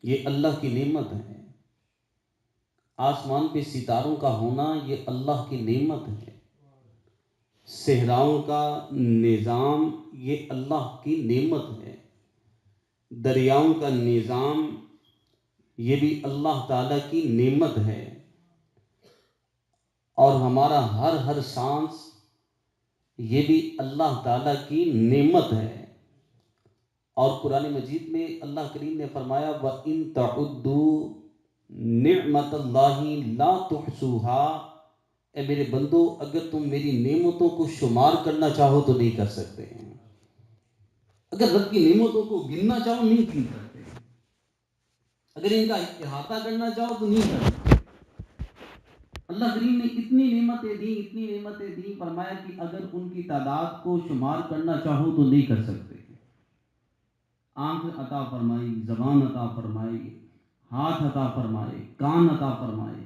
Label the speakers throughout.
Speaker 1: یہ اللہ کی نعمت ہے. آسمان پہ ستاروں کا ہونا یہ اللہ کی نعمت ہے. صحراؤں کا نظام یہ اللہ کی نعمت ہے. دریاؤں کا نظام یہ بھی اللہ تعالیٰ کی نعمت ہے. اور ہمارا ہر سانس یہ بھی اللہ تعالیٰ کی نعمت ہے. اور قرآن مجید میں اللہ کریم نے فرمایا وَإِن تَعُدُّوا نِعْمَتَ اللَّهِ لَا تُحْصُوهَا. اے میرے بندو، اگر تم میری نعمتوں کو شمار کرنا چاہو تو نہیں کر سکتے ہیں. اگر رب کی نعمتوں کو گننا چاہو نہیں گن سکتے. اگر ان کا احاطہ کرنا چاہو تو نہیں کر سکتے. اللہ کریم نے اتنی نعمتیں دیں فرمایا کہ اگر ان کی تعداد کو شمار کرنا چاہو تو نہیں کر سکتے. آنکھ عطا فرمائی، زبان عطا فرمائی، ہاتھ عطا فرمائے، کان عطا فرمائے.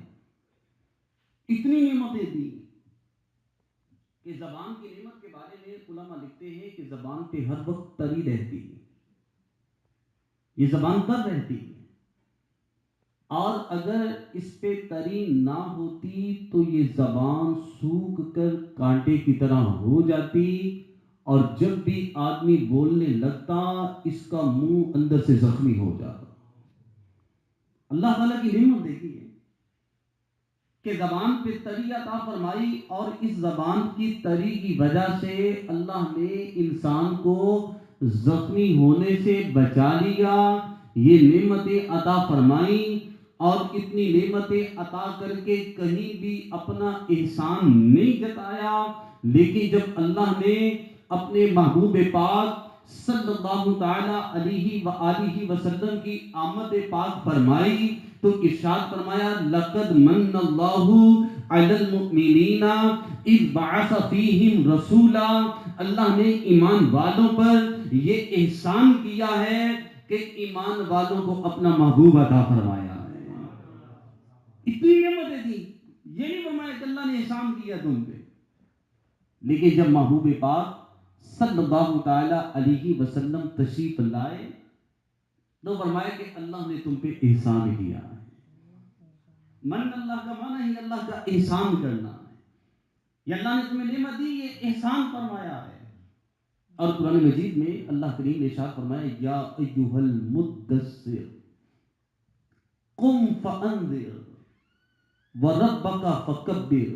Speaker 1: اتنی نعمتیں دی کہ زبان کی نعمت کے بارے میں علماء لکھتے ہیں کہ زبان پہ ہر وقت تری رہتی ہے. یہ زبان تر رہتی ہے، اور اگر اس پہ تری نہ ہوتی تو یہ زبان سوکھ کر کانٹے کی طرح ہو جاتی، اور جب بھی آدمی بولنے لگتا اس کا منہ اندر سے زخمی ہو جاتا. اللہ تعالیٰ کی نعمت دیکھیے کہ زبان پہ تری عطا فرمائی، اور اس زبان کی تری کی وجہ سے اللہ نے انسان کو زخمی ہونے سے بچا لیا. یہ نعمتیں عطا فرمائی، اور اتنی نعمتیں عطا کر کے کہیں بھی اپنا احسان نہیں جتایا. لیکن جب اللہ نے اپنے محبوب پاک صلی اللہ تعالی علیہ وآلہ وسلم کی آمد پاک فرمائی تو ارشاد فرمایا لقد من اللہ علی المؤمنین اذ بعث فیہم رسولا. اللہ نے ایمان والوں پر یہ احسان کیا ہے کہ ایمان والوں کو اپنا محبوب عطا فرمایا ہے. اتنی نعمتیں دی، یہ نہیں فرمایا کہ اللہ نے احسان کیا تم پہ. لیکن جب محبوب پاک صلی اللہ تعالی علیہ وسلم تشریف لائے تو فرمایا کہ اللہ نے تم پہ احسان کیا ہے. من اللہ کا معنی ہے اللہ کا احسان کرنا ہے. یہ اللہ نے تمہیں نعمت دی، یہ احسان فرمایا ہے. اور قرآن مجید میں اللہ کریم نے ارشاد فرمایا یا ایھا المدثر قم فانذر وربک فکبر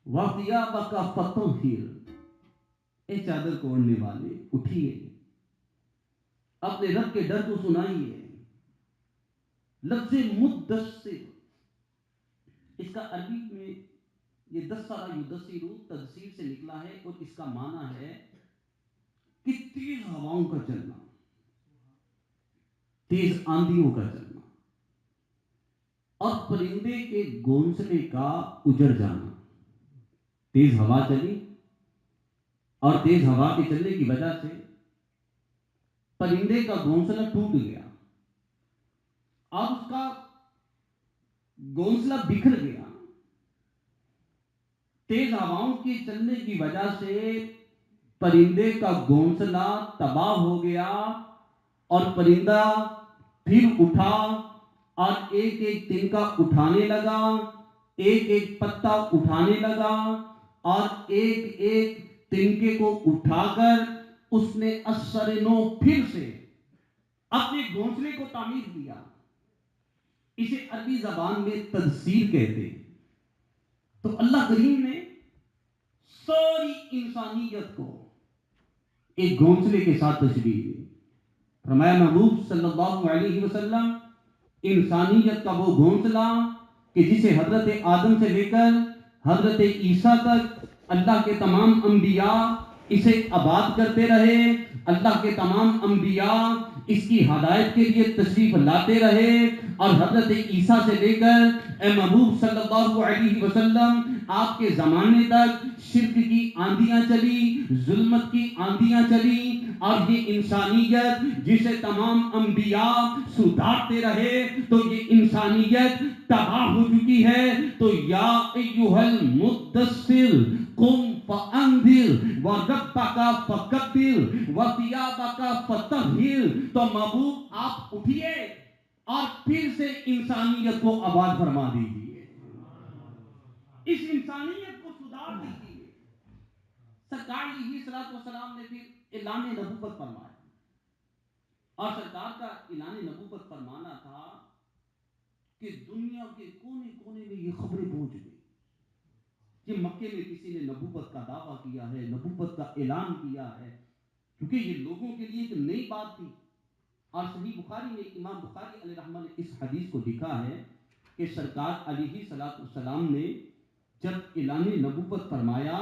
Speaker 1: وثیابک فطہر. اے چادر کو اوڑھنے والے اٹھیے، اپنے رب کے ڈر کو سنائیے. لفظ مدثر اس کا عربی میں یہ دثر یدثر تدثیر سے نکلا ہے، اور اس کا معنی ہے کہ تیز ہواؤں کا چلنا، تیز آندھیوں کا چلنا، اور پرندے کے گھونسلے کا اجڑ جانا. تیز ہوا چلی، اور تیز ہوا کے چلنے کی وجہ سے پرندے کا گھونسلہ ٹوٹ گیا، اور اس کا گھونسلہ بکھر گیا. تیز ہواؤں کے چلنے کی وجہ سے پرندے کا گھونسلہ تباہ ہو گیا، اور پرندہ پھر اٹھا اور ایک ایک تنکا اٹھانے لگا، ایک ایک پتا اٹھانے لگا، اور ایک ایک تنکے کو اٹھا کر اس نے اثر نو پھر سے اپنے گھونسلے کو تعمیر کیا. اسے عربی زبان میں تدثیر کہتے ہیں. تو اللہ کریم نے ساری انسانیت کو ایک گھونسلے کے ساتھ تشبیہ دی. فرمایا محبوب صلی اللہ علیہ وسلم انسانیت کا وہ گھونسلہ کہ جسے حضرت آدم سے لے کر حضرت عیسیٰ تک اللہ کے تمام انبیاء اسے آباد کرتے رہے. اللہ کے تمام انبیاء اس کی ہدایت کے لیے تشریف لاتے رہے، اور حضرت عیسیٰ سے لے کر اے محبوب صلی اللہ علیہ وسلم آپ کے زمانے تک شرک کی آندھیاں چلی، ظلمت کی آندھیاں چلی، اور یہ انسانیت جسے تمام انبیاء سدھارتے رہے تو یہ انسانیت تباہ ہو چکی ہے. تو یا ایھا المدثر قم فانذر وربک فکبر وثیابک فطہر. تو محبوب آپ اٹھیے، اور پھر سے انسانیت کو آباد فرما دیجیے، اس انسانیت کو سدھار دیجیے۔ سرکار علیہ الصلوۃ والسلام نے پھر اعلان نبوت فرمایا، اور سرکار کا اعلان نبوت فرمانا تھا کہ دنیا کے کونے کونے میں یہ خبریں پہنچ گئی کہ مکے میں کسی نے نبوت کا دعویٰ کیا ہے، نبوت کا اعلان کیا ہے، کیونکہ یہ لوگوں کے لیے ایک نئی بات تھی۔ اور صحیح بخاری میں امام بخاری علیہ رحمہ نے اس حدیث کو لکھا ہے کہ سرکار علیہ الصلوۃ والسلام نے جب اعلان نبوت فرمایا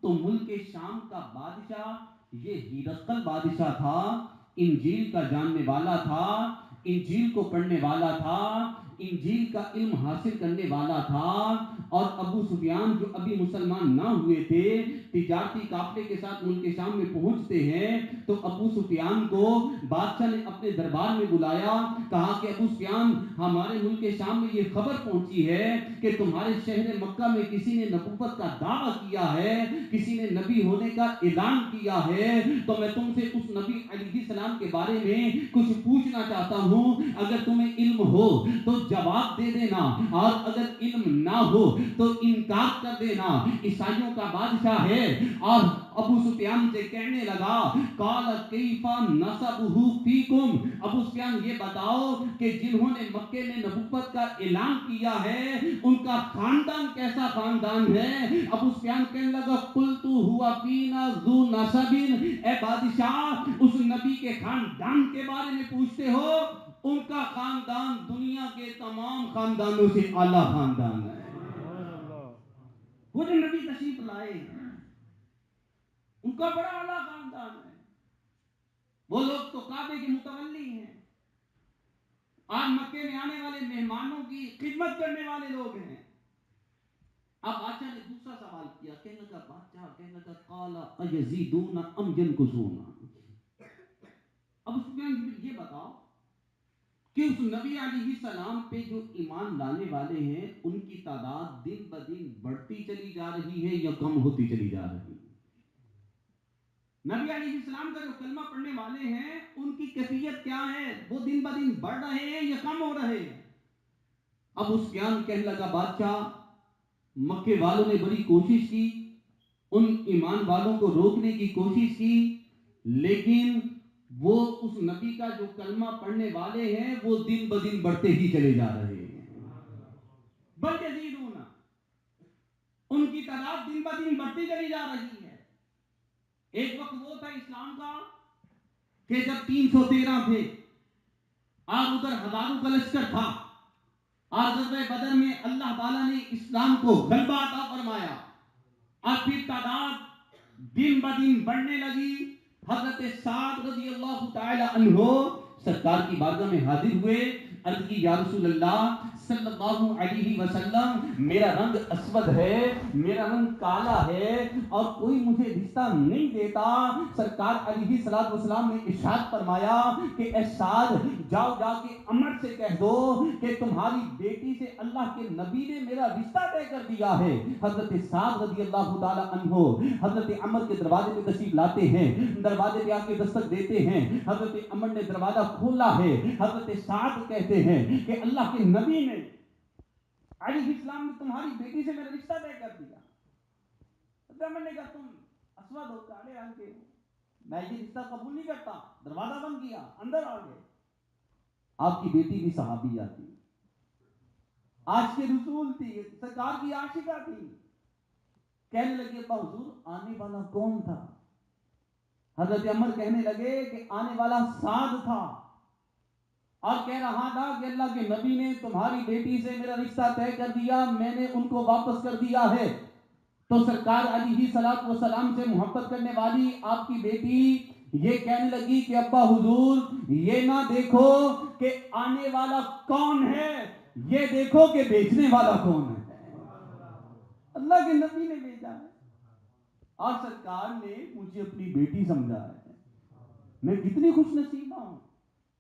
Speaker 1: تو ملک شام کا بادشاہ یہ ہرقل بادشاہ تھا، انجیل کا جاننے والا تھا، انجیل کو پڑھنے والا تھا، انجیل کا علم حاصل کرنے والا تھا، اور ابو سفیان جو ابھی مسلمان نہ ہوئے تھے، تجارتی قافلے کے ساتھ ملک شام میں پہنچتے ہیں تو ابو سفیان کو بادشاہ نے اپنے دربار میں بلایا، کہا کہ ابو سفیان ہمارے ملک شام میں یہ خبر پہنچی ہے کہ تمہارے شہر مکہ میں کسی نے نبوت کا دعویٰ کیا ہے، کسی نے نبی ہونے کا اعلان کیا ہے، تو میں تم سے اس نبی علیہ السلام کے بارے میں کچھ پوچھنا چاہتا ہوں، اگر تمہیں علم ہو تو جواب دے دینا، اور اگر علم نہ ہو تو انکار کر دینا۔ عیسائیوں کا بادشاہ ہے، اور ابو سفیان سے کہنے لگا قال کیف نسبہ فیکم، ابو سفیان یہ بتاؤ کہ جنہوں نے مکے میں نبوت کا اعلان کیا ہے ان کا خاندان کیسا خاندان ہے؟ ابو سفیان کہنے لگا قلت ہوا فینا ذو نسب، اے بادشاہ اس نبی کے خاندان کے بارے میں پوچھتے ہو؟ ان کا خاندان دنیا کے تمام خاندانوں سے اعلیٰ خاندان ہے۔ وہ جو نبی تشریف لائے ہیں ان کا بڑا اعلیٰ خاندان ہے، وہ لوگ تو کعبے کے متولی ہیں، آج مکے میں آنے والے مہمانوں کی خدمت کرنے والے لوگ ہیں۔ اب بادشاہ نے دوسرا سوال کیا، کہنے لگا بادشاہ کہنے لگا قال ایزیدون ام ینقصون، اب اس کو یہ بتاؤ کہ اس نبی علیہ السلام پہ جو ایمان لانے والے ہیں ان کی تعداد دن بدن بڑھتی چلی جا رہی ہے یا کم ہوتی چلی جا رہی ہے؟ نبی علیہ السلام کا جو کلمہ پڑھنے والے ہیں ان کی کیفیت کیا ہے؟ وہ دن بدن بڑھ رہے ہیں یا کم ہو رہے ہیں؟ اب اس بیان کہنے لگا بادشاہ مکے والوں نے بڑی کوشش کی، ان ایمان والوں کو روکنے کی کوشش کی، لیکن وہ اس نبی کا جو کلمہ پڑھنے والے ہیں وہ دن بدن بڑھتے ہی چلے جا رہے ہیں، بل یزیدون، ان کی تعداد دن بدن بڑھتی چلی جا رہی ہے۔ ایک وقت وہ تھا اسلام کا کہ جب 313 تھے اور ادھر ہزاروں کا لشکر تھا، اور غزوہ بدر میں اللہ تعالیٰ نے اسلام کو غلبہ عطا فرمایا، اور پھر تعداد دن بدن بڑھنے لگی۔ حضرت سعد رضی اللہ تعالی عنہ سرکار کی بارگاہ میں حاضر ہوئے، عرض کی یا رسول اللہ صلی اللہ علیہ وسلم میرا رنگ اسود ہے، میرا رنگ کالا ہے اور کوئی مجھے رشتہ نہیں دیتا۔ سرکار علیہ الصلوۃ والسلام نے ارشاد فرمایا کہ اے سعد جاؤ جا کے عمر سے کہہ دو کہ تمہاری بیٹی سے اللہ کے نبی نے میرا رشتہ طے کر دیا ہے۔ حضرت سعد رضی اللہ تعالی عنہ حضرت عمر کے دروازے پہ تشریف لاتے ہیں، دروازے پہ آ کے دستک دیتے ہیں، حضرت عمر نے دروازہ کھولا ہے، حضرت سعد کہتے ہیں کہ اللہ کے نبی نے علیہ السلام نے تمہاری بیٹی سے میرا رشتہ طے کر دیا۔ حضرت عمر نے کہا تم اسود ہو، کالے رنگ کے ہو، میں یہ رشتہ قبول نہیں کرتا، دروازہ بند کیا، اندر آ گئے۔ آپ کی بیٹی بھی صحابیہ تھی، عاشق رسول تھی، سرکار کی عاشقہ تھی، کہنے لگے ابا حضور آنے والا کون تھا؟ حضرت عمر کہنے لگے کہ آنے والا سعد تھا، اور کہہ رہا تھا کہ اللہ کے نبی نے تمہاری بیٹی سے میرا رشتہ طے کر دیا، میں نے ان کو واپس کر دیا ہے۔ تو سرکار علیہ الصلوۃ والسلام سے محبت کرنے والی آپ کی بیٹی یہ کہنے لگی کہ ابا حضور یہ نہ دیکھو کہ آنے والا کون ہے، یہ دیکھو کہ بیچنے والا کون ہے۔ اللہ کے نبی نے بھیجا ہے، اور سرکار نے مجھے اپنی بیٹی سمجھا ہے۔ میں کتنی خوش نصیبہ ہوں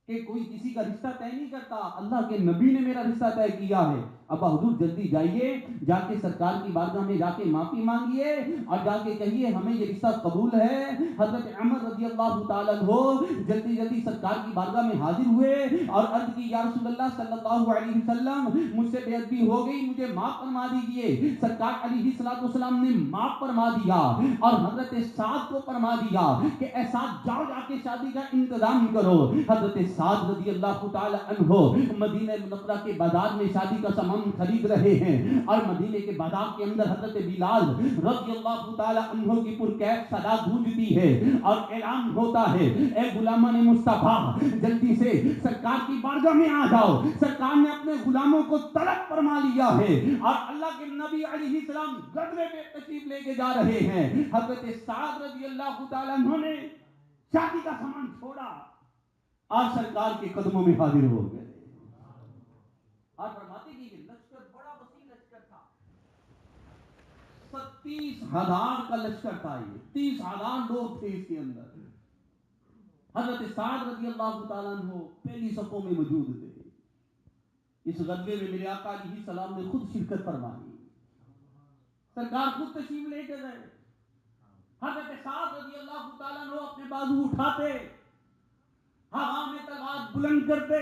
Speaker 1: کہ کوئی کسی کا رشتہ طے نہیں کرتا، اللہ کے نبی نے میرا رشتہ طے کیا ہے۔
Speaker 2: ابا حضور جلدی جائیے، جا کے سرکار کی بارگاہ میں جا کے معافی مانگیے اور جا کے کہیے ہمیں یہ رشتہ قبول ہے۔ حضرت عمر رضی اللہ تعالیٰ عنہ جلدی جلدی سرکار کی بارگاہ میں حاضر ہوئے اور عرض کی یا رسول اللہ صلی اللہ علیہ وسلم مجھ سے بے ادبی ہو گئی، مجھے معاف فرما دیجئے۔ سرکار علیہ السلام نے معاف فرما دیا اور حضرت سعد کو فرما دیا کہ اے سعد جاؤ جا کے شادی کا انتظام کرو۔ حضرت سعد رضی اللہ تعالی عنہ مدینہ منورہ کے بازار میں شادی کا سامان خرید رہے ہیں اور مدینے کے بازار کے اندر حضرت بلال رضی اللہ تعالی عنہ کی پرکیف صدا گونجتی ہے اور اعلان ہوتا ہے اے غلامان مصطفیٰ جلدی سے سرکار کی بارگاہ میں آ جاؤ۔ سرکار نے اپنے غلاموں کو طلب فرما لیا ہے اور اللہ کے نبی علیہ السلام غزوے پہ تشریف لے کے جا رہے ہیں۔ حضرت سعد رضی اللہ تعالی عنہ نے شادی کا سامان چھوڑا اور سرکار کے قدموں میں حاضر ہو گئے اور فرماتے کہ یہ لشکر بڑا وسیع لشکر تھا، 30,000 کا لشکر تھا، یہ 30,000 لوگ تھے اس کے اندر۔ حضرت سعد رضی اللہ تعالیٰ عنہ پہلی صفوں میں موجود تھے۔ اس غزوے میں میرے آقا علیہ السلام نے خود شرکت فرمائی، سرکار خود تشریف لے کے گئے۔ حضرت سعد رضی اللہ تعالیٰ عنہ اپنے بازو اٹھاتے، ہوا میں تلوار بلند کرتے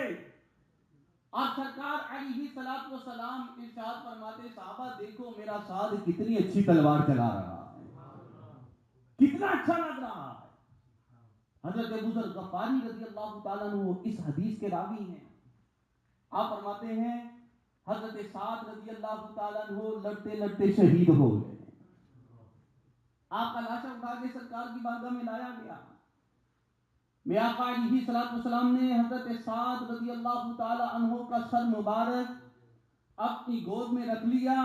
Speaker 2: اور سرکار علیہ السلام ارشاد فرماتے صحابہ دیکھو میرا سعد کتنی اچھی تلوار چلا رہا ہے، کتنا اچھا لگ رہا ہے۔ حضرت ابو ذر غفاری رضی اللہ تعالیٰ عنہ اس حدیث کے راوی ہیں۔ آپ فرماتے ہیں حضرت سعد رضی اللہ تعالیٰ عنہ لڑتے لڑتے شہید ہو گئے۔ آپ کا لاشا اٹھا کے سرکار کی بارگاہ میں لایا گیا۔ میرے آقا علیہ السلام نے حضرت سعد رضی اللہ تعالی عنہ کا سر مبارک اپنی گود میں رکھ لیا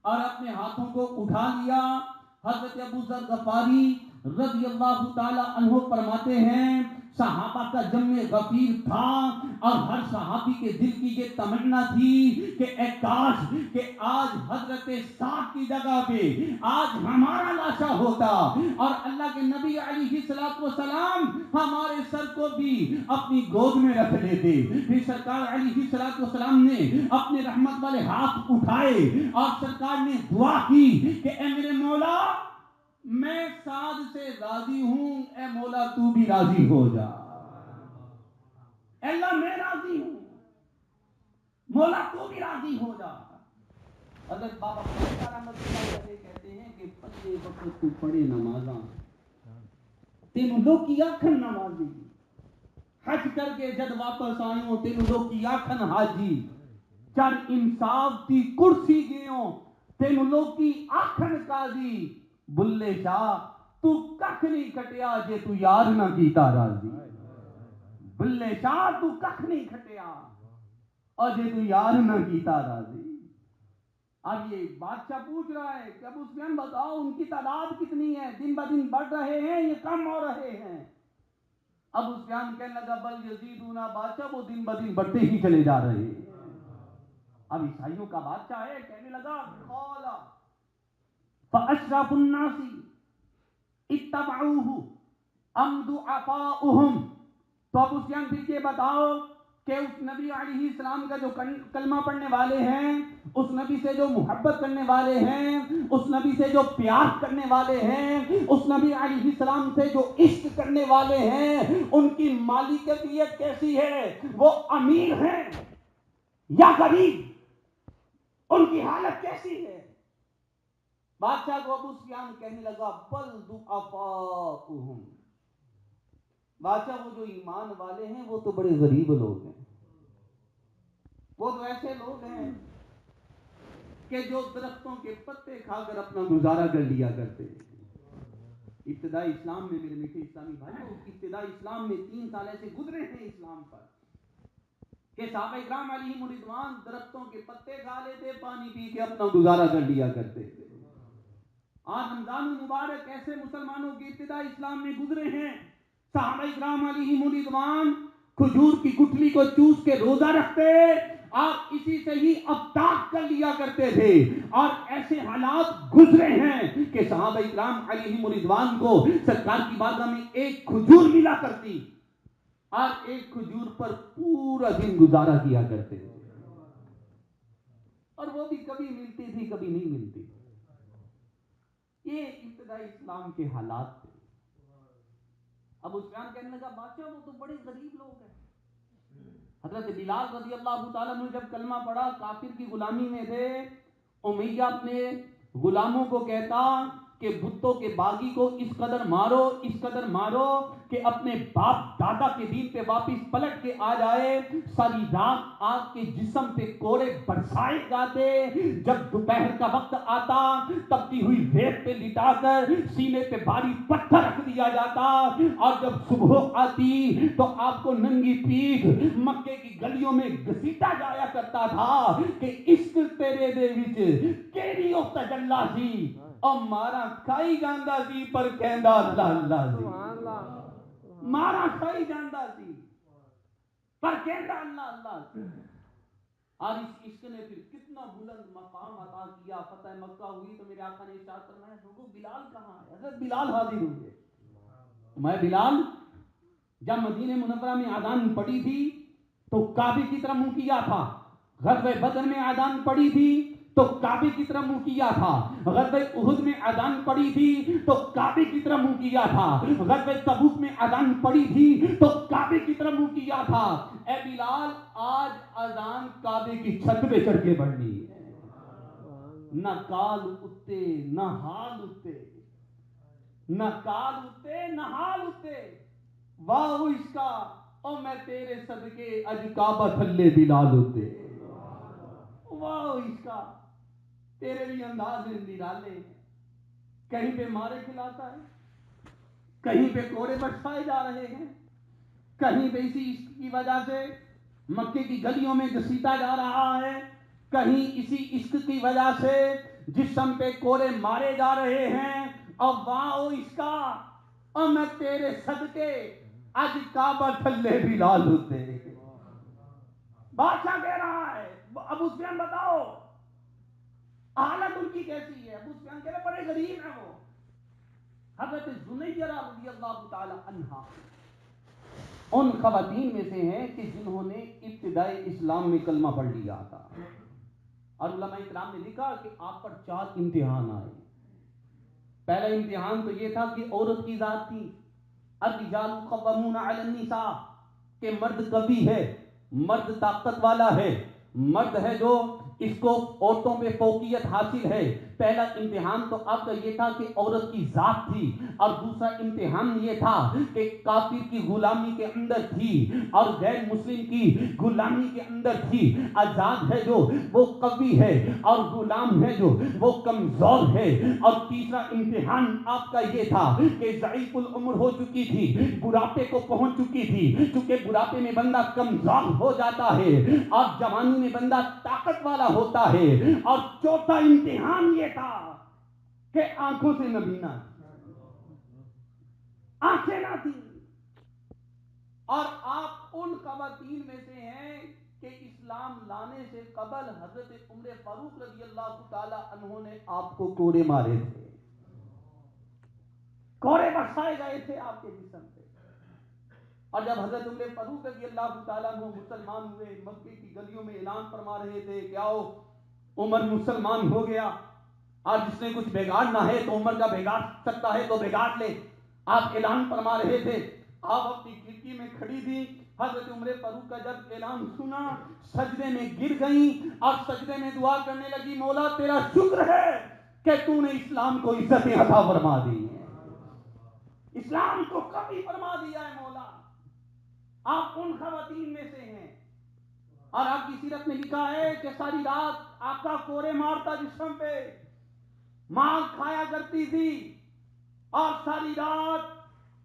Speaker 2: اور اپنے ہاتھوں کو اٹھا لیا۔ حضرت ابو ذر غفاری رضی اللہ تعالی عنہ فرماتے ہیں صحابہ کا جمع غفیر تھا اور ہر صحابی کے دل کی یہ تمنا تھی کہ اے کاش کہ آج حضرت سعد کی جگہ پہ آج ہمارا لاشا ہوتا اور اللہ کے نبی علیہ السلام ہمارے سر کو بھی اپنی گود میں رکھ لیتے۔ پھر سرکار علیہ السلام نے اپنے رحمت والے ہاتھ اٹھائے اور سرکار نے دعا کی کہ اے میرے مولا میں سعد سے راضی ہوں، اے مولا تو بھی راضی ہو جا۔ اے اللہ میں راضی ہوں، مولا تو بھی راضی ہو جا۔ حضرت بابا فرید رحمۃ اللہ علیہ کہتے ہیں کہ پچھلے وقت تو پڑھے نمازاں تینوں لوگ کی آنکھن نمازی، حج کر کے جد واپس آئیوں تینوں لوگ کی آنکھن حاجی، چر انصاف دی کرسی گیوں تینوں لوگ کی آنکھن قاضی، بلے شاہ تو ککھ نہیں کٹیا جے تو یار نہ کیتا راضی۔ بلے شاہ تو ککھ نہیں کھٹیا اور جے تو یار نہ کیتا راضی۔ اب یہ بادشاہ پوچھ رہا ہے کہ ابو سفیان بتاؤ ان کی تعداد کتنی ہے، دن بہ دن بڑھ رہے ہیں یہ کم ہو رہے ہیں؟ ابو سفیان کہنے لگا بل یزیدون، بادشاہ وہ دن بہ دن بڑھتے ہی چلے جا رہے ہیں۔ اب عیسائیوں کا بادشاہ ہے، کہنے لگا قال فاشرف الناس اتبعوه ام ضعفاؤهم۔ تو ابو سفیان پھر یہ بتاؤ کہ اس نبی علیہ السلام کا جو کلمہ پڑھنے والے ہیں، اس نبی سے جو محبت کرنے والے ہیں، اس نبی سے جو پیار کرنے والے ہیں، اس نبی علیہ السلام سے جو عشق کرنے والے ہیں، ان کی مالی کیفیت کیسی ہے؟ وہ امیر ہیں یا غریب؟ ان کی حالت کیسی ہے؟ بادشاہ کو ابو سفیان کہنے لگا بل ضعفاؤہم، بادشاہ وہ جو ایمان والے ہیں وہ تو بڑے غریب لوگ ہیں، وہ تو ایسے لوگ ہیں کہ جو درختوں کے پتے کھا کر اپنا گزارا کر لیا کرتے ہیں۔ ابتدائی اسلام میں میرے میٹھے اسلامی بھائیوں، ابتدائی اسلام میں 3 سال ایسے گزرے ہیں اسلام پر کہ صحابہ اکرام علیہم رضوان درختوں کے پتے کھا لیتے، پانی پی کے اپنا گزارا کر لیا کرتے تھے۔ آج رمضان المبارک ایسے مسلمانوں کے ابتدائی اسلام میں گزرے ہیں، صحابہ اکرام علیہم رضوان کھجور کی گٹھلی کو چوس کے روزہ رکھتے اور اسی سے ہی افطار کر لیا کرتے تھے، اور ایسے حالات گزرے ہیں کہ صحابہ اکرام علیہم رضوان کو سرکار کی بارگاہ میں ایک کھجور ملا کرتی اور ایک کھجور پر پورا دن گزارا کیا کرتے تھے۔ اور وہ بھی کبھی ملتی تھی کبھی نہیں ملتی. یہ ابتدائی اسلام کے حالات تھے. ابو سفیان کہنے لگا بادشاہ وہ تو بڑے غریب لوگ ہیں. حضرت بلال رضی اللہ تعالیٰ نے جب کلمہ پڑھا کافر کی غلامی میں تھے. امیہ اپنے غلاموں کو کہتا کہ بتوں کے باغی کو اس قدر مارو کہ اپنے باپ دادا کے دین پہ واپس پلٹ کے آ جائے. ساری رات آگ کے جسم پہ کوڑے برسائے جاتے. جب دوپہر کا وقت آتا تپتی ہوئی ریت پہ لٹا کر سینے پہ بھاری پتھر رکھ دیا جاتا. اور جب صبح آتی تو آپ کو ننگی پیٹھ مکے کی گلیوں میں گھسیٹا جایا کرتا تھا کہ عشق تیرے دے وچ کیڑی او تجلا سی اور مارا کھائی جاندا سی پر کہندا اللہ اللہ سی. مارا کھائی جاندا سی پر کہندا اللہ اللہ سی. اور اس عشق نے پھر کتنا بلند مقام عطا کیا. فتح مکہ ہوئی تو میرے آقا نے ارشاد فرمایا لوگوں بلال کہاں ہے؟ حضرت بلال حاضر ہوئے. میں بلال جب مدینہ منورہ میں اذان پڑی تھی تو کعبے کی طرف منہ کیا تھا. غزوہ بدر میں اذان پڑی تھی تو کعبے کی طرف منہ کیا تھا. غزوہ احد میں اذان پڑی تھی تو کعبے کی طرف منہ کیا تھا. غزوہ تبوک میں اذان پڑی تھی تو کعبے کی طرف منہ کیا تھا. اے بلال آج اذان کعبے کی چھت پہ چڑھ کے پڑھنی ہے. نہ کال اتے نہ حال اتے نہ کال اتے نہ حال اتے. واہ اس کا او میں تیرے صدقے اج کعبہ تھلے بلال اتے. واہ اس کا تیرے بھی انداز نرالے. کہیں پہ مارے کھلاتا ہے کہیں پہ کوڑے برسائے جا رہے ہیں کہیں پہ اسی عشق کی وجہ سے مکے کی گلیوں میں گھسیٹا جا رہا ہے کہیں اسی عشق کی وجہ سے جسم پہ کوڑے مارے جا رہے ہیں. اور واہ اس کا اور میں تیرے صدقے اج کعبہ تھلے بلال ہوتے. بادشاہ کہہ رہا ہے ابو سفیان بتاؤ حالت ان کی کیسی ہے. ابو سفیان کہہ رہے بڑے غریب ہیں وہ. حضرت زنیرہ رضی اللہ تعالی عنہا ان خواتین میں سے ہیں کہ جنہوں نے ابتدائی اسلام میں کلمہ پڑھ لیا تھا. اور علماء کرام نے لکھا کہ آپ پر 4 امتحان آئے. پہلا امتحان تو یہ تھا کہ عورت کی ذات تھی. الرجال قوامون علی النساء کہ مرد قوی ہے مرد طاقت والا ہے مرد ہے جو اس کو عورتوں پہ فوقیت حاصل ہے. پہلا امتحان تو آپ کا یہ تھا کہ عورت کی ذات تھی. اور دوسرا امتحان یہ تھا کہ کافر کی غلامی کے اندر تھی اور غیر مسلم کی غلامی کے اندر تھی. آزاد ہے جو وہ قوی ہے اور غلام ہے جو وہ کمزور ہے. اور تیسرا امتحان آپ کا یہ تھا کہ ضعیف العمر ہو چکی تھی بڑھاپے کو پہنچ چکی تھی. چونکہ بڑھاپے میں بندہ کمزور ہو جاتا ہے اور جوانی میں بندہ طاقت والا ہوتا ہے. اور چوتھا امتحان یہ تھا کہ آنکھوں سے نبینا آنکھیں نہ تھی. اور آپ ان خواتین میں سے ہیں کہ اسلام لانے سے قبل حضرت عمر فاروق رضی اللہ تعالی عنہ نے آپ کو کوڑے مارے تھے. کوڑے برسائے گئے تھے آپ کے جسم پہ. اور جب حضرت عمر فاروق رضی اللہ تعالیٰ عنہ مسلمان ہوئے مکے کی گلیوں میں اعلان فرما رہے تھے کہ آؤ عمر مسلمان ہو گیا اور جس نے کچھ بگاڑنا ہے تو عمر کا بگاڑ سکتا ہے تو بگاڑ لے. آپ اعلان فرما رہے تھے. آپ اپنی کھڑکی میں کھڑی تھی. حضرت عمر فاروق کا جب اعلان سنا سجدے میں گر گئیں اور سجدے میں دعا کرنے لگی مولا تیرا شکر ہے کہ تو نے اسلام کو عزت عطا فرما دی ہے اسلام کو قوی فرما دیا ہے مولا. آپ ان خواتین میں سے ہیں. اور آپ کی سیرت میں لکھا ہے کہ ساری رات آقا کوڑے مارتا جسم پہ مار کھایا کرتی تھی اور ساری رات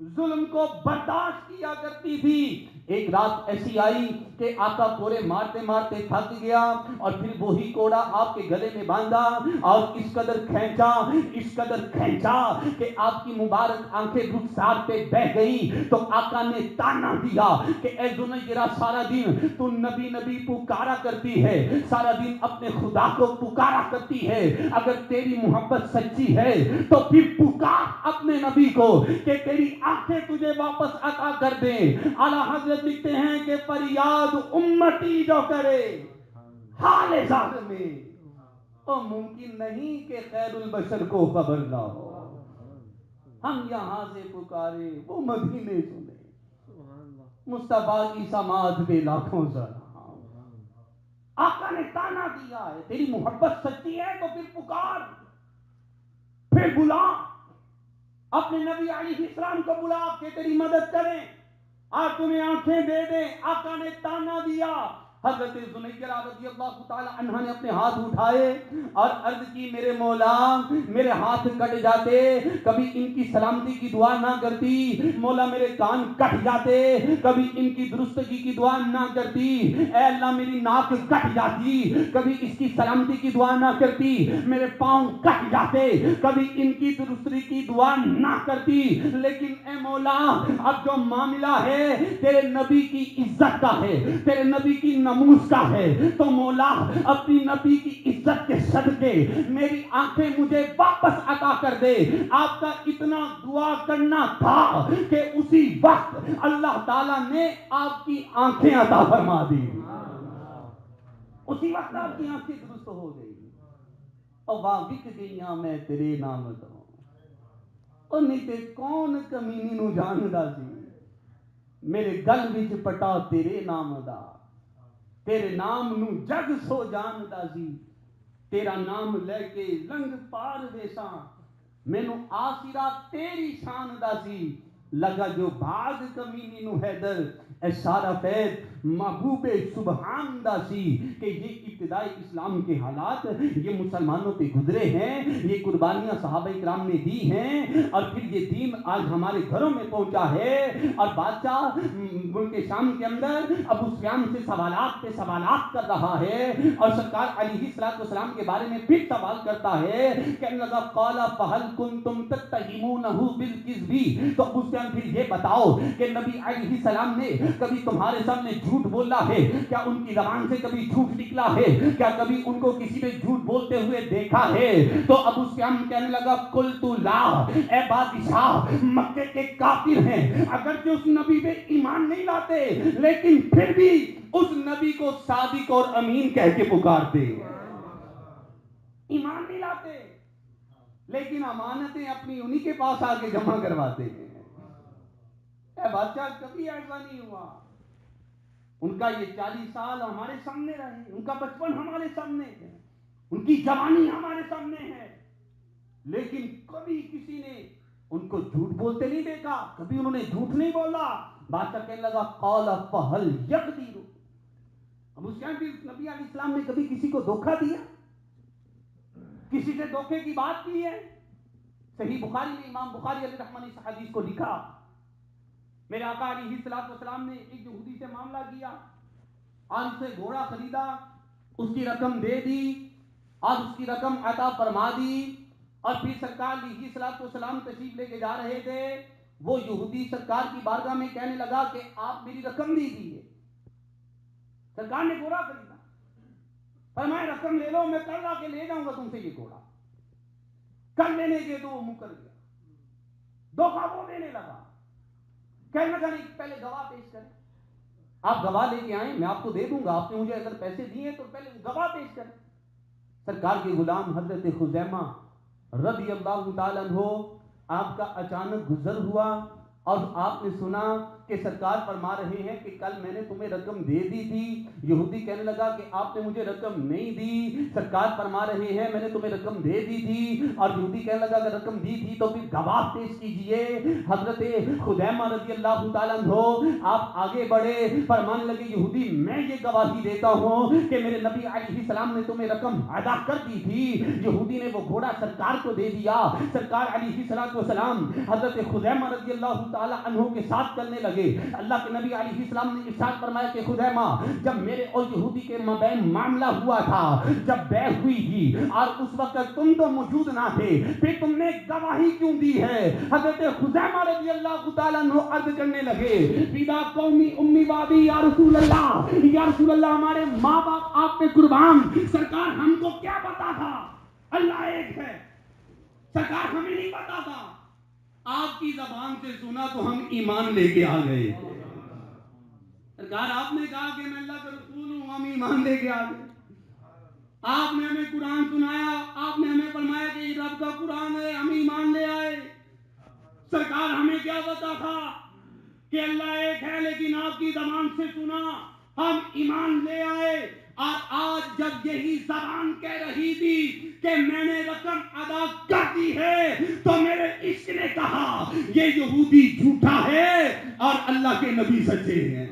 Speaker 2: ظلم کو برداشت کیا کرتی تھی. ایک رات ایسی آئی کہ آقا کوڑے مارتے مارتے تھک گیا اور پھر وہی کوڑا آپ کے گلے میں باندھا اور اس قدر کھینچا کہ آپ کی مبارک آنکھیں رخسار پہ بہ گئی. تو آقا نے تانا دیا کہ اے زنیرہ سارا دن تو نبی نبی پکارا کرتی ہے سارا دن اپنے خدا کو پکارا کرتی ہے. اگر تیری محبت سچی ہے تو پھر پکار اپنے نبی کو کہ تیری آنکھیں تجھے واپس عطا کر دیں. اعلیٰ حضرت لکھتے ہیں کہ فریاد امتی جو کرے حال ظالم میں اور ممکن نہیں کہ خیر البشر کو خبر نہ ہو. ہم یہاں سے پکارے وہ مدینے سنے. مصطفیٰ کی سماعت پہ لاکھوں سلام. آقا نے تانا دیا ہے تیری محبت سچی ہے تو پھر پکار, پھر بلا اپنے نبی علیہ السلام کو, بلا کہ تیری مدد کریں, آج تمہیں آنکھیں دے دیں. آقا نے تانا دیا. حضرت زنیرہ رضی اللہ تعالی عنہ نے اپنے ہاتھ اٹھائے اور عرض کی میرے مولا میرے ہاتھ کٹ جاتے, کبھی ان کی سلامتی کی دعا نہ کرتی. مولا میرے کان کٹ جاتے, کبھی ان کی درستگی کی دعا نہ کرتی. اے اللہ میری ناک کٹ جاتی, کبھی اس کی سلامتی کی دعا نہ کرتی. میرے پاؤں کٹ جاتے, کبھی ان کی درستگی کی دعا نہ کرتی. لیکن اے مولا اب جو معاملہ ہے تیرے نبی کی عزت کا ہے, تیرے نبی کی ناموس کا ہے, تو مولا اپنی نبی کی عزت کے صدقے میری آنکھیں مجھے واپس عطا کر دے. آپ کا اتنا دعا کرنا تھا کہ اسی وقت اللہ تعالیٰ نے آپ کی آنکھیں عطا فرما دی. اسی وقت آپ کی آنکھیں درست ہو گئی. اور وابک گئیاں میں تیرے نام دوں, اور نہیں تے کون کمینی نو جاندا سی. میرے گل وچ پٹا تیرے نام دا, تیرے نام نو جگ سو جاندا سی. تیرا نام لے کے لنگ پار ویساں, مینو آسرا تیری شان دا سی. لگا جو بھاگ کمینی نو حیدر, اے سارا فیض محبوب سبحان دا سی. کہ یہ ابتدائی اسلام کے حالات یہ مسلمانوں پہ گزرے ہیں, یہ قربانیاں صحابہ کرام نے دی ہیں, اور پھر یہ دین آج ہمارے گھروں میں پہنچا ہے. اور بادشاہ ملک شام کے اندر ابو سفیان سے سوالات پہ سوالات کر رہا ہے, اور سرکار علیہ السلام کے بارے میں پھر سوال کرتا ہے کہ لگا قال فهل كنتم تتهمونه بالكذب. تو ابو سفیان پھر یہ بتاؤ کہ نبی علیہ السلام نے کبھی تمہارے سامنے جھوٹ بولا ہے کیا؟ ان کی زبان سے کبھی جھوٹ نکلا ہے کیا؟ کبھی ان کو کسی نے جھوٹ بولتے ہوئے دیکھا ہے؟ تو ابو سفیان کہنے لگا قلت لا, اے بادشاہ مکے کے کافر ہیں, اگرچہ اس نبی پہ ایمان نہیں لاتے لیکن پھر بھی اس نبی کو صادق اور امین کہہ کے پکارتے. ایمان نہیں لاتے لیکن امانتیں اپنی انہی کے پاس آ کے جمع کرواتے ہیں. اے بادشاہ کبھی ایسا نہیں ہوا. ان کا یہ 40 سال ہمارے سامنے رہے, ان کا بچپن ہمارے سامنے ہے, ان کی جوانی ہمارے سامنے ہے, لیکن کبھی کسی نے ان کو جھوٹ بولتے نہیں دیکھا, کبھی انہوں نے جھوٹ نہیں بولا. بادشاہ کہنے لگا قال فهل يقدر. ابو سفیان بھی نبی علیہ السلام نے کبھی کسی کو دھوکہ دیا, کسی سے دھوکے کی بات کی ہے؟ صحیح بخاری میں امام بخاری علیہ رحمہ نے اس حدیث کو لکھا. میرے آقا علیہ السلام نے ایک یہودی سے معاملہ کیا اور اس سے گھوڑا خریدا, اس کی رقم دے دی اور اس کی رقم عطا فرما دی, اور پھر سرکار علیہ السلام تشریف لے کے جا رہے تھے. وہ یہودی سرکار کی بارگاہ میں کہنے لگا کہ آپ میری رقم دے دیجیے. سرکار نے گھوڑا خریدا, فرمایا رقم لے لو, میں کل لا کے لے جاؤں گا تم سے یہ گھوڑا. کل لینے کے تو وہ مکر گیا, دھوکہ وہ دینے لگا. کہنے لگا نہیں پہلے گواہ پیش کریں, آپ گواہ لے کے آئیں میں آپ کو دے دوں گا, آپ نے مجھے اگر پیسے دیے تو پہلے گواہ پیش کریں. سرکار کے غلام حضرت خزیمہ رضی اللہ تعالیٰ عنہ آپ کا اچانک گزر ہوا, اور آپ نے سنا کہ سرکار فرما رہے ہیں کہ کل میں نے تمہیں رقم دے دی تھی. یہودی کہنے لگا کہ آپ نے مجھے رقم نہیں دی. سرکار فرما رہے ہیں میں نے تمہیں رقم دے دی تھی, اور یہودی کہنے لگا کہ رقم دی تھی تو پھر گواہ پیش کیجئے. حضرت خزیمہ رضی اللہ تعالیٰ عنہ آپ آگے بڑھے, فرمانے لگے یہودی میں یہ گواہی دیتا ہوں کہ میرے نبی علیہ السلام نے تمہیں رقم ادا کر دی تھی. یہودی نے وہ گھوڑا سرکار کو دے دیا. سرکار علیہ السلام حضرت خزیمہ رضی اللہ تعالیٰ عنہ کے ساتھ چلنے لگے. اللہ کے نبی علیہ السلام نے ارشاد فرمایا کہ خزیمہ جب میرے اور یہودی کے مابین معاملہ ہوا تھا, جب بیع ہوئی تھی اور اس وقت تم تو موجود نہ تھے, پھر تم نے گواہی کیوں دی ہے؟ حضرت خزیمہ رضی اللہ تعالیٰ عنہ عرض کرنے لگے فدا قومی امی بابی یا رسول اللہ, یا رسول اللہ ہمارے ماں باپ آپ پہ قربان. سرکار ہم کو کیا پتا تھا اللہ ایک ہے, سرکار ہمیں نہیں پتا تھا, آپ کی زبان سے سنا تو ہم ایمان لے کے آ گئے. سرکار آپ نے کہا کہ میں اللہ کا رسول ہوں, ہم ایمان لے کے آ گئے. آپ نے ہمیں قرآن سنایا, آپ نے ہمیں فرمایا کہ یہ رب کا قرآن ہے, ہم ایمان لے آئے. سرکار ہمیں کیا پتا تھا کہ اللہ ایک ہے, لیکن آپ کی زبان سے سنا, ہم ایمان لے آئے. اور آج جب یہی زبان کہہ رہی تھی کہ میں نے رقم ادا کر دی ہے, تو میرے عشق نے کہا یہ یہودی جھوٹا ہے اور اللہ کے نبی سچے ہیں.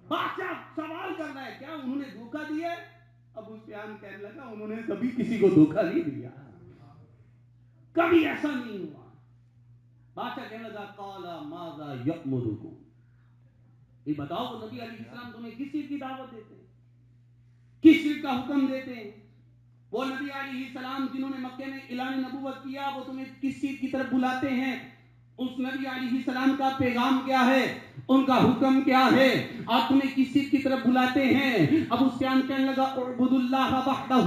Speaker 2: بادشاہ سوال کر رہا ہے کیا انہوں نے دھوکہ دیا ہے؟ ابو سفیان کہنے لگا انہوں نے کبھی کسی کو دھوکہ نہیں دیا, کبھی ایسا نہیں ہوا. بادشاہ کہنے لگا قال ماذا یأمرکم, یہ بتاؤ وہ نبی علیہ السلام تمہیں کس چیز کی دعوت دیتے ہیں, کس چیز کا حکم دیتے ہیں؟ وہ نبی علیہ السلام جنہوں نے مکے میں اعلان نبوت کیا, وہ تمہیں کس چیز کی طرف بلاتے ہیں؟ اس نبی علیہ السلام کا پیغام کیا ہے, ان کا حکم کیا ہے, آپ تمہیں کس چیز کی طرف بلاتے ہیں؟ ابو سفیان کہنے لگا اعبدوا اللہ وحدہ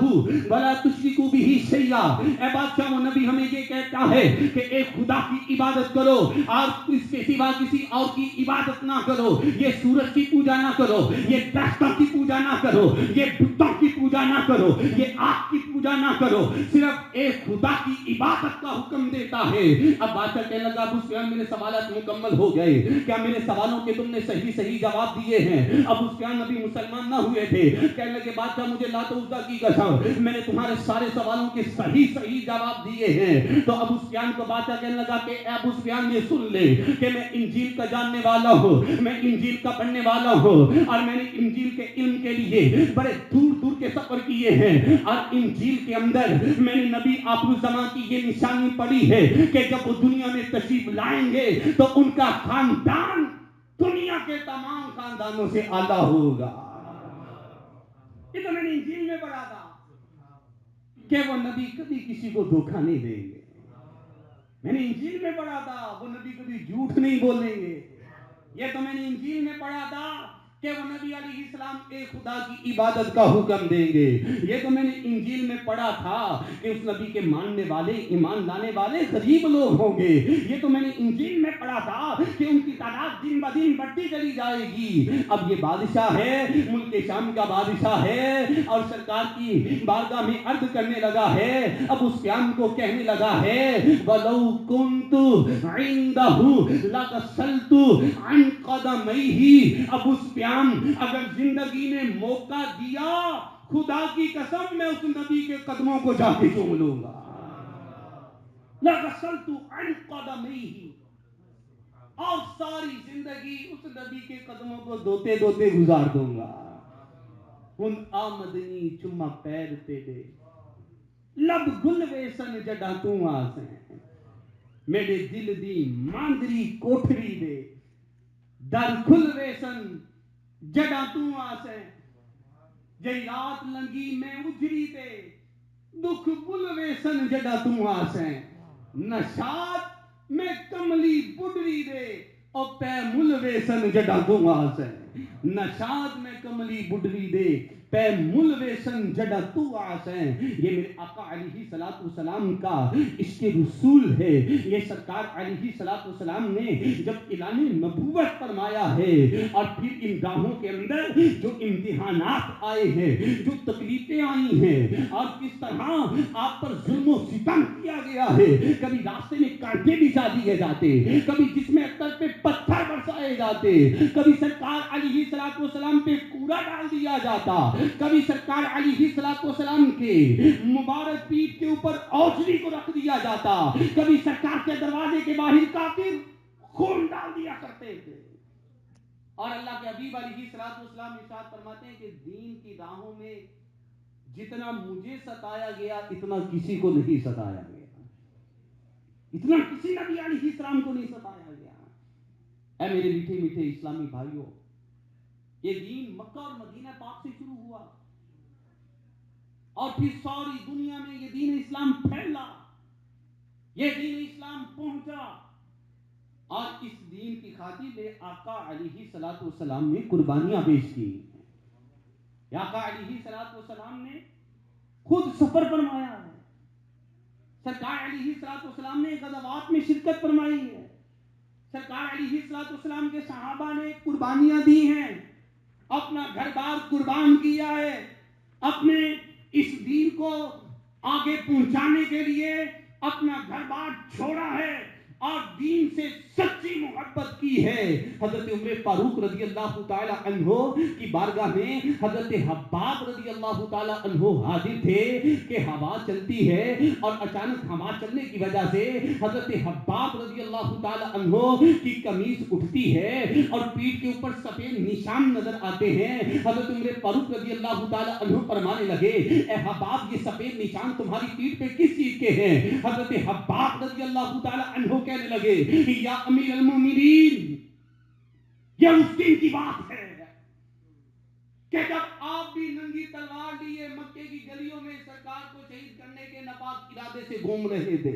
Speaker 2: ولا تشرکوا بہ شیئا. اے بادشاہ وہ نبی ہمیں یہ کہتا ہے کہ ایک خدا کی عبادت کرو اور اس کے سوا کسی اور کی عبادت نہ کرو, یہ سورج کی پوجا نہ کرو, یہ درختوں کی پوجا نہ کرو, یہ بتوں کی پوجا نہ کرو, یہ آگ کی پوجا نہ کرو, صرف ایک خدا کی عبادت کا حکم دیتا ہے. اب بادشاہ کہنے لگا ابو سفیان میرے سوالات مکمل ہو گئے, کیا میرے سوالوں کے تم نے صحیح جواب دیے ہیں؟ ابو سفیان ابھی مسلمان نہ ہوئے تھے. کہنے لگے بادشاہ مجھے لات و عزا کی قسم میں نے تمہارے سارے سوالوں کے صحیح جواب دیے ہیں. تو ابو سفیان کو بادشاہ کہنے لگا کہ اے ابو سفیان یہ سن لے کہ میں انجیل کا جاننے والا ہوں, میں انجیل کا پڑھنے والا ہوں, اور میں نے انجیل کے علم کے لیے بڑے دور کے سفر کیے ہیں, اور انجیل کے اندر میں نے نبی آخر الزمان کی یہ نشانی پڑھی ہے کہ جب وہ دنیا میں تشریف لائیں گے تو ان کا خاندان دنیا کے تمام خاندانوں سے اعلیٰ ہوگا. یہ تو میں نے انجیل میں پڑھا تھا کہ وہ نبی کبھی کسی کو دھوکہ نہیں دیں گے. میں نے انجیل میں پڑھا تھا وہ نبی کبھی جھوٹ نہیں بولیں گے. یہ تو میں نے انجیل میں پڑھا تھا کہ وہ نبی علیہ السلام ایک خدا کی عبادت کا حکم دیں گے. یہ تو میں نے انجیل میں پڑھا تھا کہ اس نبی کے ماننے والے, ایمان لانے والے غریب لوگ ہوں گے. یہ تو میں نے انجیل میں پڑھا تھا کہ ان کی تعداد دن بدن بڑھتی چلی جائے گی. اب یہ بادشاہ ہے, ملک شام کا بادشاہ ہے, اور سرکار کی بارگاہ میں عرض کرنے لگا ہے, اب اس قیام کو کہنے لگا ہے وَلَوْ كُنْتُ عِنْدَهُ لَغَسَلْتُ عَنْ قَدَمَيْهِ. ابو سفیان اگر زندگی نے موقع دیا, خدا کی قسم میں اس نبی کے قدموں کو جا کے چوم لوں گا. لَغَسَلْتُ عَنْ قَدَمَيْهِ, اور ساری زندگی اس نبی کے قدموں کو دھوتے گزار دوں گا. ہن آمدنی چما پیر تیرے, لب گل ویسن جڈا تو آسیں, میرے دل دی ماندری کوٹھری دے, در کھل ویسن جڈا تو آسیں, جئی رات لنگی میں اجری تے, دکھ بل ویسن جڈا تو آسیں, نشاد میں کملی بڈری دے, او پے مل ویسن جڈا تو آسیں. نشاد میں کملی بڈری دے, پے مل ویسن جڈا تو آسیں. یہ میرے آقا علیہ السلام کا عشق رسول ہے. یہ سرکار علیہ السلام نے جب اعلان نبوت فرمایا ہے, اور پھر ان راہوں کے اندر جو امتحانات آئے ہیں, جو تکلیفیں آئی ہیں, اور کس طرح آپ پر ظلم و ستم کیا گیا ہے, کبھی راستے میں کانٹے بچھا دیے جاتے, کبھی جسم اختر پہ پتھر برسائے جاتے, کبھی سرکار علیہ السلام پہ کوڑا ڈال دیا جاتا, کبھی سرکار علیہ السلام کے مبارک پیٹھ کے اوپر اوجری کو رکھ دیا جاتا, کبھی سرکار کے دروازے کے باہر کافر خون ڈال دیا کرتے تھے. اور اللہ کے حبیب علیہ السلام ارشاد فرماتے ہیں کہ دین کی راہوں میں جتنا مجھے ستایا گیا اتنا کسی کو نہیں ستایا گیا, اتنا کسی نبی علیہ السلام کو نہیں ستایا گیا. اے میرے میٹھے میٹھے اسلامی بھائیوں, یہ دین مکہ اور مدینہ پاک سے شروع ہوا, اور پھر ساری دنیا میں یہ دین اسلام پھیلا, یہ دین اسلام پہنچا, اور اس دین کی خاطر لے آقا علیہ السلام نے قربانیاں پیش کی. آقا علیہ السلام نے خود سفر فرمایا ہے, سرکار علیہ السلام نے غزوات میں شرکت فرمائی ہے, سرکار علیہ السلام کے صحابہ نے قربانیاں دی ہیں, اپنا گھر بار قربان کیا ہے, اپنے اس دین کو آگے پہنچانے کے لیے اپنا گھر بار چھوڑا ہے اور دین سے سچی محبت کی ہے. حضرت عمر فاروق رضی اللہ تعالی عنہ کی بارگاہ میں حضرت حباب رضی اللہ تعالی عنہ حاضر تھے کہ ہوا چلتی ہے اور اچانک ہوا چلنے کی وجہ سے حضرت حباب رضی اللہ تعالی عنہ کی قمیص اٹھتی ہے اور پیٹھ کے اوپر سفید نشان نظر آتے ہیں. حضرت عمر فاروق رضی اللہ تعالی عنہ فرمانے لگے اے حباب یہ سفید نشان تمہاری پیٹھ پہ کس چیز کے ہیں؟ حضرت حباب رضی اللہ تعالی عنہ کہنے لگے یا امیر المومنین یہ اس دن کی بات ہے کہ جب آپ بھی ننگی تلوار لیے مکے کی گلیوں میں سرکار کو شہید کرنے کے ناپاک ارادے سے گھوم رہے تھے.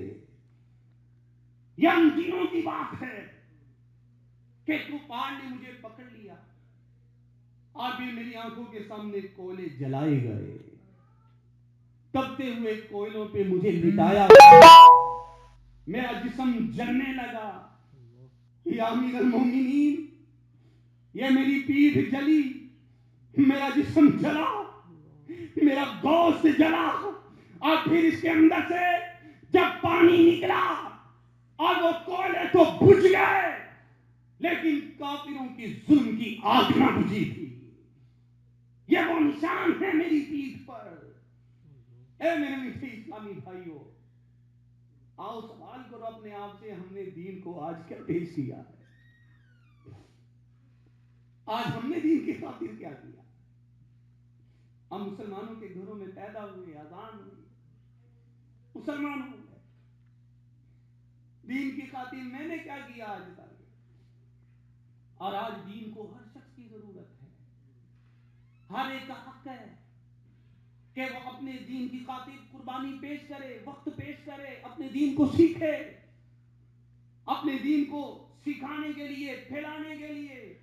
Speaker 2: یہ ان دنوں کی بات ہے کہ طوفان نے مجھے پکڑ لیا اور بھی میری آنکھوں کے سامنے کوئلے جلائے گئے. تپتے ہوئے کوئلوں پہ مجھے لٹایا گیا. میرا جسم جلنے لگا. یا امیر المومنین یہ میری پیٹھ جلی, میرا جسم جلا, میرا گوشت جلا اور پھر اس کے اندر سے جب پانی نکلا اور وہ کوئلے تو بجھ گئے لیکن کافروں کی ظلم کی آگ نہ بجھی تھی. یہ وہ نشان ہے میری پیٹھ پر. اے میرے میٹھے اسلامی بھائیوں, آؤ سوال کرو اپنے آپ سے, ہم نے دین کو آج کیا پیش کیا ہے؟ آج ہم نے دین کی خاطر کیا کیا؟ ہم مسلمانوں کے گھروں میں پیدا ہوئے, اذان ہوئی, مسلمان ہو گئے. دین کی خاطر میں نے کیا کیا آج تک؟ اور آج دین کو ہر شخص کی ضرورت ہے. ہر ایک کا حق ہے کہ وہ اپنے دین کی خاطر قربانی پیش کرے, وقت پیش کرے, اپنے دین کو سیکھے, اپنے دین کو سکھانے کے لیے, پھیلانے کے لیے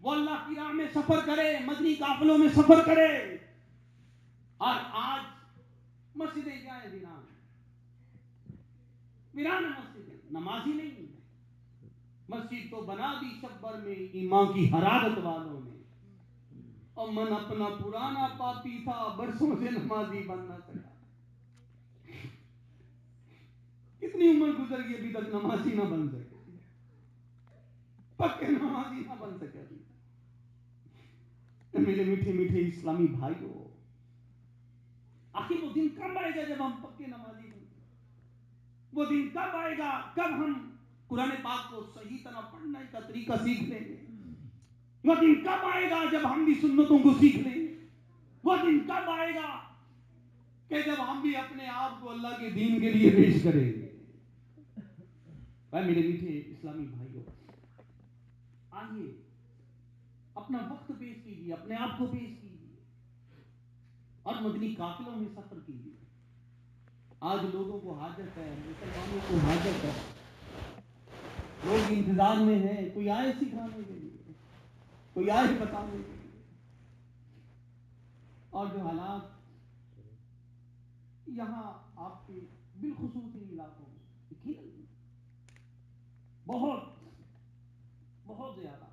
Speaker 2: وہ اللہ کی راہ میں سفر کرے, مدنی قافلوں میں سفر کرے. اور آج مسجدیں کیا ہے؟ ویران مسجدیں, نمازی نہیں. مسجد تو بنا دی شبر میں ایمان کی حرارت والوں نے, اور من اپنا پرانا پاپی تھا برسوں سے نمازی بن نہ سکا. کتنی عمر گزر گئی ابھی تک نمازی نہ بن سکے, پکے نمازی نہ بن سکے. میرے میٹھے میٹھے اسلامی بھائیوں, آخر وہ دن کب آئے گا جب ہم پکے نمازی بن گے؟ وہ دن کب آئے گا کب ہم قرآن پاک کو صحیح طرح پڑھنے کا طریقہ سیکھ لیں گے؟ وہ دن کب آئے گا جب ہم بھی سنتوں کو سیکھ لیں گے؟ وہ دن کب آئے گا کہ جب ہم بھی اپنے آپ کو اللہ کے دین کے لیے پیش کریں گے؟ میرے میٹھے اسلامی بھائیوں, آئیے اپنا وقت پیش کیجیے, اپنے آپ کو پیش کیجیے اور مدنی قافلوں میں سفر کیجیے. آج لوگوں کو حاجت ہے, مسلمانوں کو حاجت ہے, لوگ انتظار میں ہیں, کوئی آئے سکھانے کے لیے, کوئی آئے بتانے کے لیے. اور جو حالات یہاں آپ کے بالخصوصی علاقوں میں بہت بہت زیادہ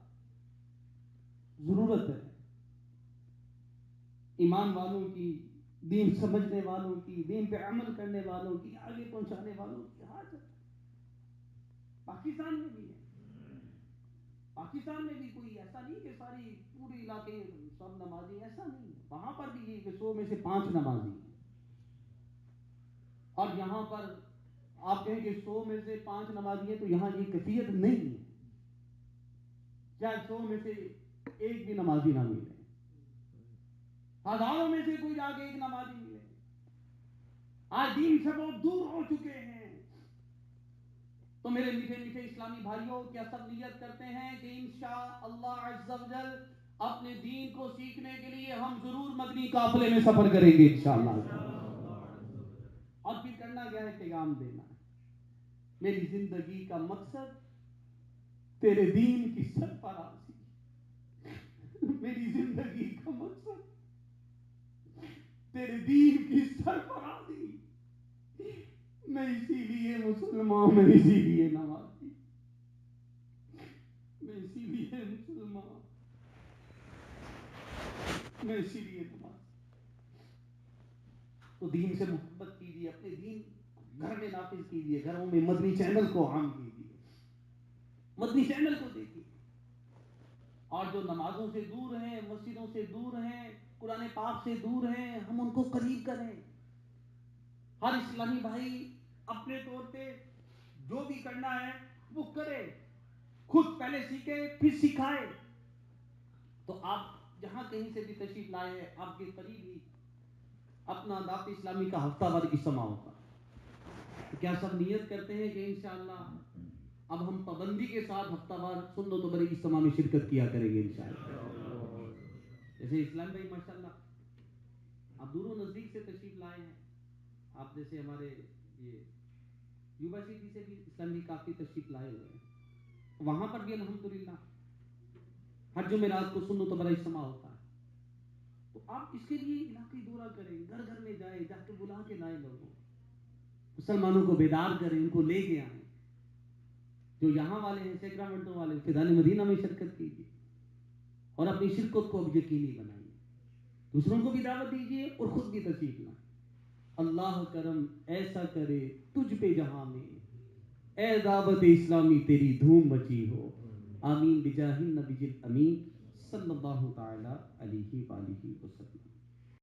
Speaker 2: ضرورت ہے ایمان والوں کی, دین سمجھنے والوں کی, دین پہ عمل کرنے والوں کی, آگے پہنچانے والوں کی حاجت. پاکستان میں بھی ہے, پاکستان میں بھی کوئی ایسا نہیں کہ ساری پورے علاقے سب نمازی, ایسا نہیں ہے. وہاں پر بھی یہ کہ 100 میں سے 5 نمازی ہیں. اور یہاں پر آپ کہیں کہ 100 میں سے 5 نمازی ہیں تو یہاں یہ کیفیت نہیں ہے. چاہے 100 میں سے ایک بھی نمازی نہ ملے, ہزاروں میں سے کوئی جا کے ایک نمازی ملے. آج دین سے بہت دور ہو چکے ہیں. تو میرے میٹھے میٹھے اسلامی بھائیوں, کیا سب نیت کرتے ہیں کہ انشاءاللہ عز و جل اپنے دین کو سیکھنے کے لیے ہم ضرور مدنی قافلے میں سفر کریں گے انشاءاللہ. اور پھر کرنا کیا ہے؟ پیغام دینا. میری زندگی کا مقصد تیرے دین کی سرفرازی. میری زندگی کا مقصد تیرے دین کی سرفرازی. میں اسی لیے مسلمان, میں اسی لیے نمازی, میں اسی لیے مسلمان, میں اسی لیے نمازی. تو دین سے محبت کیجیے, اپنے دین گھر میں نافذ کیجیے, گھروں میں مدنی چینل کو عام کیجیے, مدنی چینل کو دیکھیے. اور جو نمازوں سے دور ہیں, مسجدوں سے دور ہیں, قرآن پاک سے دور ہیں, ہم ان کو قریب کریں. ہر اسلامی بھائی اپنے طور پہ جو بھی کرنا ہے وہ کرے, خود پہلے سیکھے پھر سکھائے. تو آپ جہاں کہیں سے بھی تشریف لائے ہیں, آپ کے قریب ہی اپنا دعوت اسلامی کا ہفتہ وار اجتماع ہوگا. تو کیا سب نیت کرتے ہیں کہ انشاءاللہ اب ہم پابندی کے ساتھ ہفتہ وار سنت و برے اجتماع میں شرکت کیا کریں گے انشاءاللہ. جیسے اسلام بھائی ماشاءاللہ آپ دور و نزدیک سے تشریف لائے ہیں, آپ جیسے ہمارے یہ یونیورسٹی سے بھی اسلام بھی کافی تشریف لائے ہوئے ہیں, وہاں پر بھی الحمدللہ ہر جمعرات کو سنت و برے اجتماع ہوتا ہے. تو آپ اس کے لیے علاقائی دورہ کریں, گھر گھر میں جائیں, جا کے بلا کے لائیں, لوگوں مسلمانوں کو بیدار کریں, ان کو لے کے آئیں. جو یہاں والے ہیں سیکرامنٹو والے, فیضان مدینہ میں شرکت کیجیے اور اپنی شرکت کو اب یقینی بنائیے. دوسروں کو بھی دعوت دیجیے اور خود بھی تشریف لائیں. اللہ کرم ایسا کرے تجھ پہ جہاں میں, اے دعوت اسلامی تیری دھوم مچی ہو. آمین بجاہ النبی الامین صلی اللہ تعالی علیہ وآلہ وسلم.